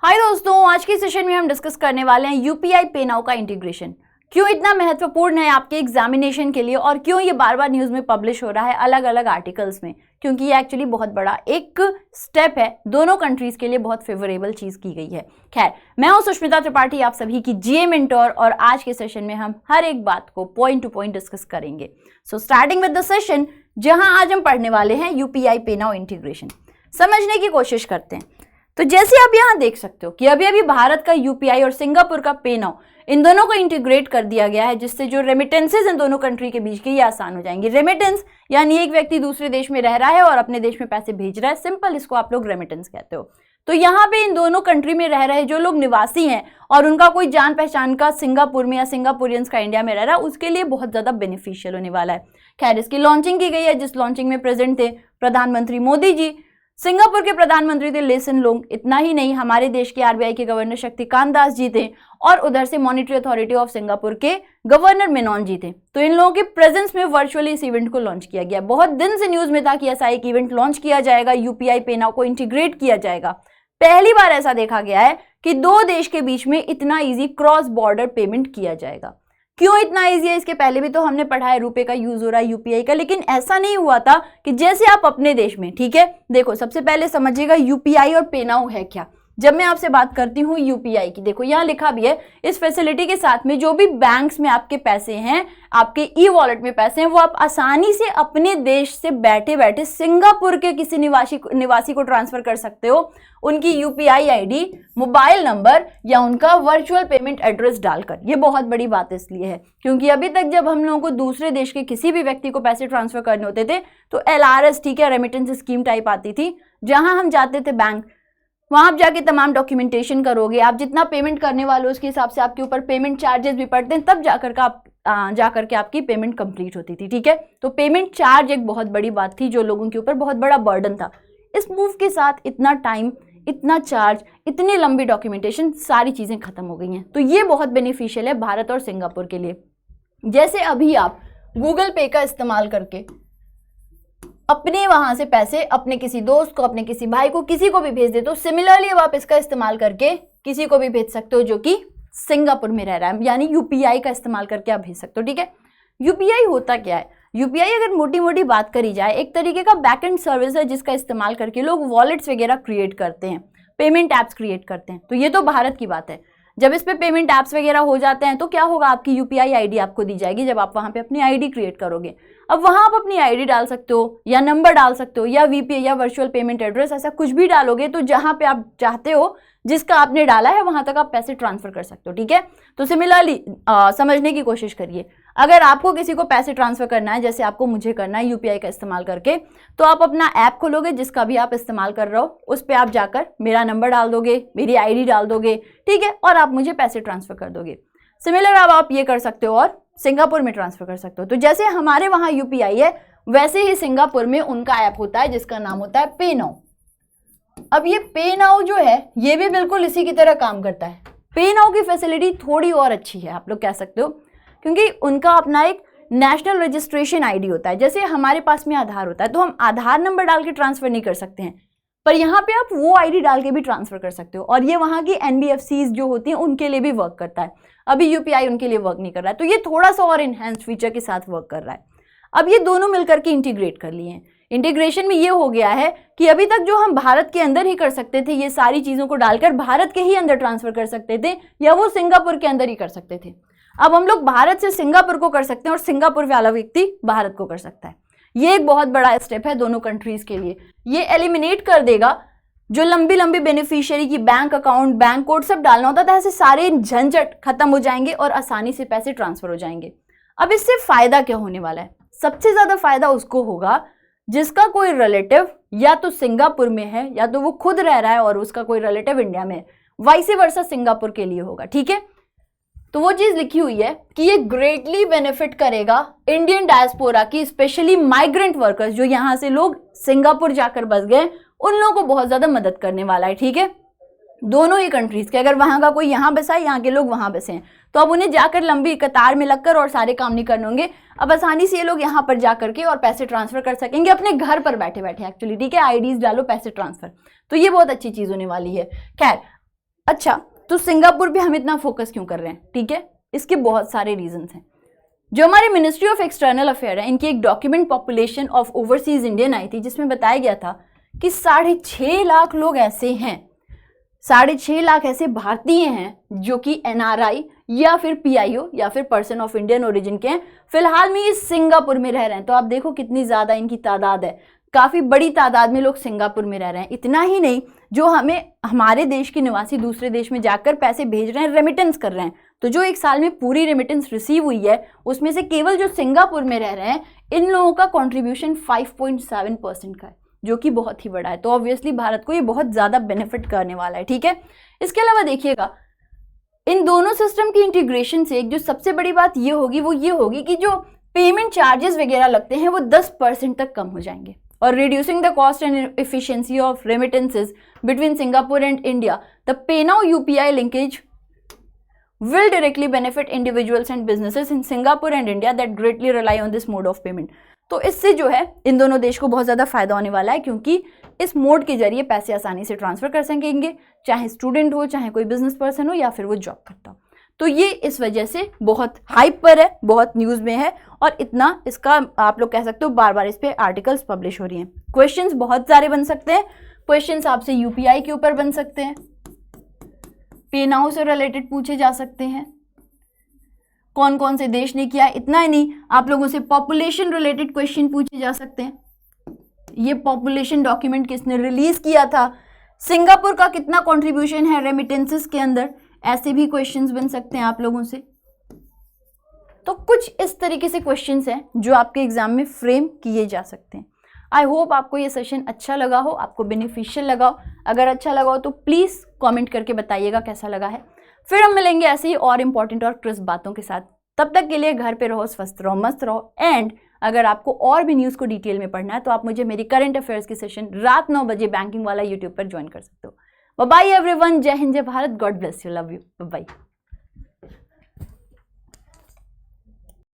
हाय दोस्तों, आज के सेशन में हम डिस्कस करने वाले हैं यूपीआई पे नाउ का इंटीग्रेशन। क्यों इतना महत्वपूर्ण है आपके एग्जामिनेशन के लिए और क्यों ये बार बार न्यूज़ में पब्लिश हो रहा है अलग अलग आर्टिकल्स में, क्योंकि ये एक्चुअली बहुत बड़ा एक स्टेप है, दोनों कंट्रीज के लिए बहुत फेवरेबल चीज़ की गई है। खैर, मैं हूं सुष्मिता त्रिपाठी, आप सभी की जीए मेंटोर, और आज के सेशन में हम हर एक बात को पॉइंट टू पॉइंट डिस्कस करेंगे। So starting with the session, जहां आज हम पढ़ने वाले हैं यूपीआई पे नाउ इंटीग्रेशन। समझने की कोशिश करते हैं। तो जैसे आप यहाँ देख सकते हो कि अभी अभी भारत का यूपीआई और सिंगापुर का पे नाउ, इन दोनों को इंटीग्रेट कर दिया गया है, जिससे जो रेमिटेंसेज इन दोनों कंट्री के बीच के ये आसान हो जाएंगे। रेमिटेंस यानी एक व्यक्ति दूसरे देश में रह रहा है और अपने देश में पैसे भेज रहा है, सिंपल इसको आप लोग रेमिटेंस कहते हो। तो यहाँ पे इन दोनों कंट्री में रह रहे जो लोग निवासी हैं और उनका कोई जान पहचान का सिंगापुर में या सिंगापुरियंस का इंडिया में रह रहा है, उसके लिए बहुत ज्यादा बेनिफिशियल होने वाला है। खैर, इसकी लॉन्चिंग की गई है, जिस लॉन्चिंग में प्रेजेंट थे प्रधानमंत्री मोदी जी, सिंगापुर के प्रधानमंत्री थे लेसन लोंग। इतना ही नहीं, हमारे देश के आरबीआई के गवर्नर शक्तिकांत दास जी थे और उधर से मॉनेटरी अथॉरिटी ऑफ सिंगापुर के गवर्नर मेनन जी थे। तो इन लोगों के प्रेजेंस में वर्चुअली इस इवेंट को लॉन्च किया गया। बहुत दिन से न्यूज में था कि ऐसा एक इवेंट लॉन्च किया जाएगा, यूपीआई पे नाउ को इंटीग्रेट किया जाएगा। पहली बार ऐसा देखा गया है कि दो देश के बीच में इतना ईजी क्रॉस बॉर्डर पेमेंट किया जाएगा। क्यों इतना इजी है, इसके पहले भी तो हमने पढ़ा है, रुपए का यूज हो रहा है, यूपीआई का, लेकिन ऐसा नहीं हुआ था कि जैसे आप अपने देश में, ठीक है। देखो, सबसे पहले समझिएगा यूपीआई और पे नाउ है क्या। जब मैं आपसे बात करती हूँ यूपीआई की, देखो यहाँ लिखा भी है, इस फैसिलिटी के साथ में जो भी बैंक्स में आपके पैसे हैं, आपके ई वॉलेट में पैसे हैं, वो आप आसानी से अपने देश से बैठे बैठे सिंगापुर के किसी निवासी को ट्रांसफर कर सकते हो, उनकी यूपीआई आईडी, मोबाइल नंबर या उनका वर्चुअल पेमेंट एड्रेस डालकर। ये बहुत बड़ी बात इसलिए है क्योंकि अभी तक जब हम लोगों को दूसरे देश के किसी भी व्यक्ति को पैसे ट्रांसफर करने होते थे तो एलआरएस, ठीक है, रेमिटेंस स्कीम टाइप आती थी, जहां हम जाते थे बैंक, वहां आप जाके तमाम डॉक्यूमेंटेशन करोगे, आप जितना पेमेंट करने वाले हो उसके हिसाब से आपके ऊपर पेमेंट चार्जेस भी पड़ते हैं, तब जाकर के आपकी पेमेंट कंप्लीट होती थी, ठीक है। तो पेमेंट चार्ज एक बहुत बड़ी बात थी जो लोगों के ऊपर बहुत बड़ा बर्डन था। इस मूव के साथ इतना टाइम, इतना चार्ज, इतनी लंबी डॉक्यूमेंटेशन, सारी चीजें खत्म हो गई हैं। तो ये बहुत बेनिफिशियल है भारत और सिंगापुर के लिए। जैसे अभी आप गूगल पे का इस्तेमाल करके अपने वहां से पैसे अपने किसी दोस्त को, अपने किसी भाई को, किसी को भी भेज देते हो, सिमिलरली अब आप इसका इस्तेमाल करके किसी को भी भेज सकते हो जो कि सिंगापुर में रह रहा है, यानी यूपीआई का इस्तेमाल करके आप भेज सकते हो, ठीक है। यूपीआई होता क्या है? यूपीआई अगर मोटी मोटी बात करी जाए, एक तरीके का बैकएंड सर्विस है जिसका इस्तेमाल करके लोग वॉलेट्स वगैरह क्रिएट करते हैं, पेमेंट ऐप्स क्रिएट करते हैं। तो ये तो भारत की बात है। जब इस पे पेमेंट ऐप्स वगैरह हो जाते हैं तो क्या होगा, आपकी यूपीआई आईडी आपको दी जाएगी जब आप वहां पे अपनी आईडी क्रिएट करोगे। अब वहां आप अपनी आईडी डाल सकते हो या नंबर डाल सकते हो या वीपीआई या वर्चुअल पेमेंट एड्रेस, ऐसा कुछ भी डालोगे तो जहां पे आप चाहते हो, जिसका आपने डाला है, वहां तक आप पैसे ट्रांसफर कर सकते हो, ठीक है। तो सिमिलरली समझने की कोशिश करिए, अगर आपको किसी को पैसे ट्रांसफर करना है, जैसे आपको मुझे करना है यूपीआई का इस्तेमाल करके, तो आप अपना ऐप खोलोगे जिसका भी आप इस्तेमाल कर रहे हो, उस पर आप जाकर मेरा नंबर डाल दोगे, मेरी आईडी डाल दोगे, ठीक है, और आप मुझे पैसे ट्रांसफर कर दोगे। सिमिलर अब आप ये कर सकते हो और सिंगापुर में ट्रांसफर कर सकते हो। तो जैसे हमारे वहां यूपीआई है, वैसे ही सिंगापुर में उनका ऐप होता है जिसका नाम होता है पे नाउ। अब ये पे नाउ जो है, ये भी बिल्कुल इसी की तरह काम करता है। पे नाउ की फैसिलिटी थोड़ी और अच्छी है, आप लोग कह सकते हो, क्योंकि उनका अपना एक नेशनल रजिस्ट्रेशन आईडी होता है। जैसे हमारे पास में आधार होता है तो हम आधार नंबर डाल के ट्रांसफर नहीं कर सकते हैं, पर यहाँ पे आप वो आईडी डाल के भी ट्रांसफर कर सकते हो, और ये वहाँ की एनबीएफसीज जो होती हैं उनके लिए भी वर्क करता है। अभी यूपीआई उनके लिए वर्क नहीं कर रहा है, तो ये थोड़ा सा और इनहेंस फीचर के साथ वर्क कर रहा है। अब ये दोनों मिलकर के इंटीग्रेट कर लिए हैं। इंटीग्रेशन में ये हो गया है कि अभी तक जो हम भारत के अंदर ही कर सकते थे, ये सारी चीजों को डालकर भारत के ही अंदर ट्रांसफर कर सकते थे, या वो सिंगापुर के अंदर ही कर सकते थे। अब हम लोग भारत से सिंगापुर को कर सकते हैं और सिंगापुर वाला व्यक्ति भारत को कर सकता है। ये एक बहुत बड़ा स्टेप है दोनों कंट्रीज के लिए। ये एलिमिनेट कर देगा जो लंबी लंबी बेनिफिशियरी की बैंक अकाउंट, बैंक कोड सब डालना होता था, ऐसे सारे झंझट खत्म हो जाएंगे और आसानी से पैसे ट्रांसफर हो जाएंगे। अब इससे फायदा क्या होने वाला है? सबसे ज्यादा फायदा उसको होगा जिसका कोई रिलेटिव या तो सिंगापुर में है या तो वो खुद रह रहा है और उसका कोई रिलेटिव इंडिया में है, वाइस वर्सा सिंगापुर के लिए होगा, ठीक है। तो वो चीज लिखी हुई है कि ये ग्रेटली बेनिफिट करेगा इंडियन डायस्पोरा की, स्पेशली माइग्रेंट वर्कर्स, जो यहाँ से लोग सिंगापुर जाकर बस गए, उन लोगों को बहुत ज्यादा मदद करने वाला है, ठीक है। दोनों ही कंट्रीज के, अगर वहां का कोई यहाँ बसा है, यहाँ के लोग वहां बसे हैं, तो अब उन्हें जाकर लंबी कतार में लगकर और सारे काम नहीं करने होंगे। अब आसानी से ये लोग यहाँ पर जाकर के और पैसे ट्रांसफर कर सकेंगे अपने घर पर बैठे बैठे, एक्चुअली, ठीक है। आईडीज डालो, पैसे ट्रांसफर, तो ये बहुत अच्छी चीज होने वाली है। खैर, अच्छा, तो सिंगापुर पे हम इतना फोकस क्यों कर रहे हैं? ठीक है, इसके बहुत सारे रीजंस हैं। जो हमारे मिनिस्ट्री ऑफ एक्सटर्नल अफेयर है, इनकी एक document population of overseas Indian I थी, जिसमें बताया गया था कि 6.5 लाख लोग ऐसे हैं, 6.5 लाख ऐसे भारतीय हैं जो कि एनआरआई या फिर पीआईओ या फिर पर्सन ऑफ इंडियन ओरिजिन के हैं, फिलहाल में ये सिंगापुर में रह रहे हैं। तो आप देखो कितनी ज्यादा इनकी तादाद है, काफी बड़ी तादाद में लोग सिंगापुर में रह रहे हैं। इतना ही नहीं, जो हमें हमारे देश के निवासी दूसरे देश में जाकर पैसे भेज रहे हैं, रेमिटेंस कर रहे हैं, तो जो एक साल में पूरी रेमिटेंस रिसीव हुई है, उसमें से केवल जो सिंगापुर में रह रहे हैं, इन लोगों का कॉन्ट्रीब्यूशन 5.7% का है, जो कि बहुत ही बड़ा है। तो ऑब्वियसली भारत को ये बहुत ज्यादा बेनिफिट करने वाला है। ठीक है, इसके अलावा देखिएगा, इन दोनों सिस्टम की इंटीग्रेशन से एक जो सबसे बड़ी बात ये होगी, वो ये होगी कि जो पेमेंट चार्जेस वगैरह लगते हैं वो 10% तक कम हो जाएंगे, और reducing the cost and efficiency of remittances between Singapore and India, the PayNow UPI linkage will directly benefit individuals and businesses in Singapore and India that greatly rely on this mode of payment। तो इससे जो है इन दोनों देश को बहुत ज़्यादा फायदा होने वाला है, क्योंकि इस मोड के जरिए पैसे आसानी से ट्रांसफर कर सकेंगे, चाहे स्टूडेंट हो, चाहे कोई बिजनेस पर्सन हो, या फिर वो जॉब करता हो। तो ये इस वजह से बहुत हाइप पर है, बहुत न्यूज़ में है, और इतना इसका आप लोग कह सकते हो बार बार इस पर आर्टिकल्स पब्लिश हो रही हैं। क्वेश्चंस बहुत सारे बन सकते हैं, क्वेश्चंस आपसे यूपीआई के ऊपर बन सकते हैं, पेनाउ से रिलेटेड पूछे जा सकते हैं, कौन कौन से देश ने किया। इतना ही नहीं, आप लोगों से पॉपुलेशन रिलेटेड क्वेश्चन पूछे जा सकते हैं, ये पॉपुलेशन डॉक्यूमेंट किसने रिलीज किया था, सिंगापुर का कितना कंट्रीब्यूशन है रेमिटेंसेस के अंदर, ऐसे भी क्वेश्चंस बन सकते हैं आप लोगों से। तो कुछ इस तरीके से क्वेश्चंस हैं जो आपके एग्जाम में फ्रेम किए जा सकते हैं। आई होप आपको ये सेशन अच्छा लगा हो, आपको बेनिफिशियल लगा हो। अगर अच्छा लगा हो तो प्लीज़ कमेंट करके बताइएगा कैसा लगा है। फिर हम मिलेंगे ऐसे ही और इम्पॉर्टेंट और क्रिस्प बातों के साथ। तब तक के लिए घर पे रहो, स्वस्थ रहो, मस्त रहो। एंड अगर आपको और भी न्यूज़ को डिटेल में पढ़ना है तो आप मुझे मेरी करंट अफेयर्स की सेशन रात 9 बजे बैंकिंग वाला यूट्यूब पर ज्वाइन कर सकते हो। बाय एवरीवन, जय हिंद, जय Bharat, God bless you, love you, bye.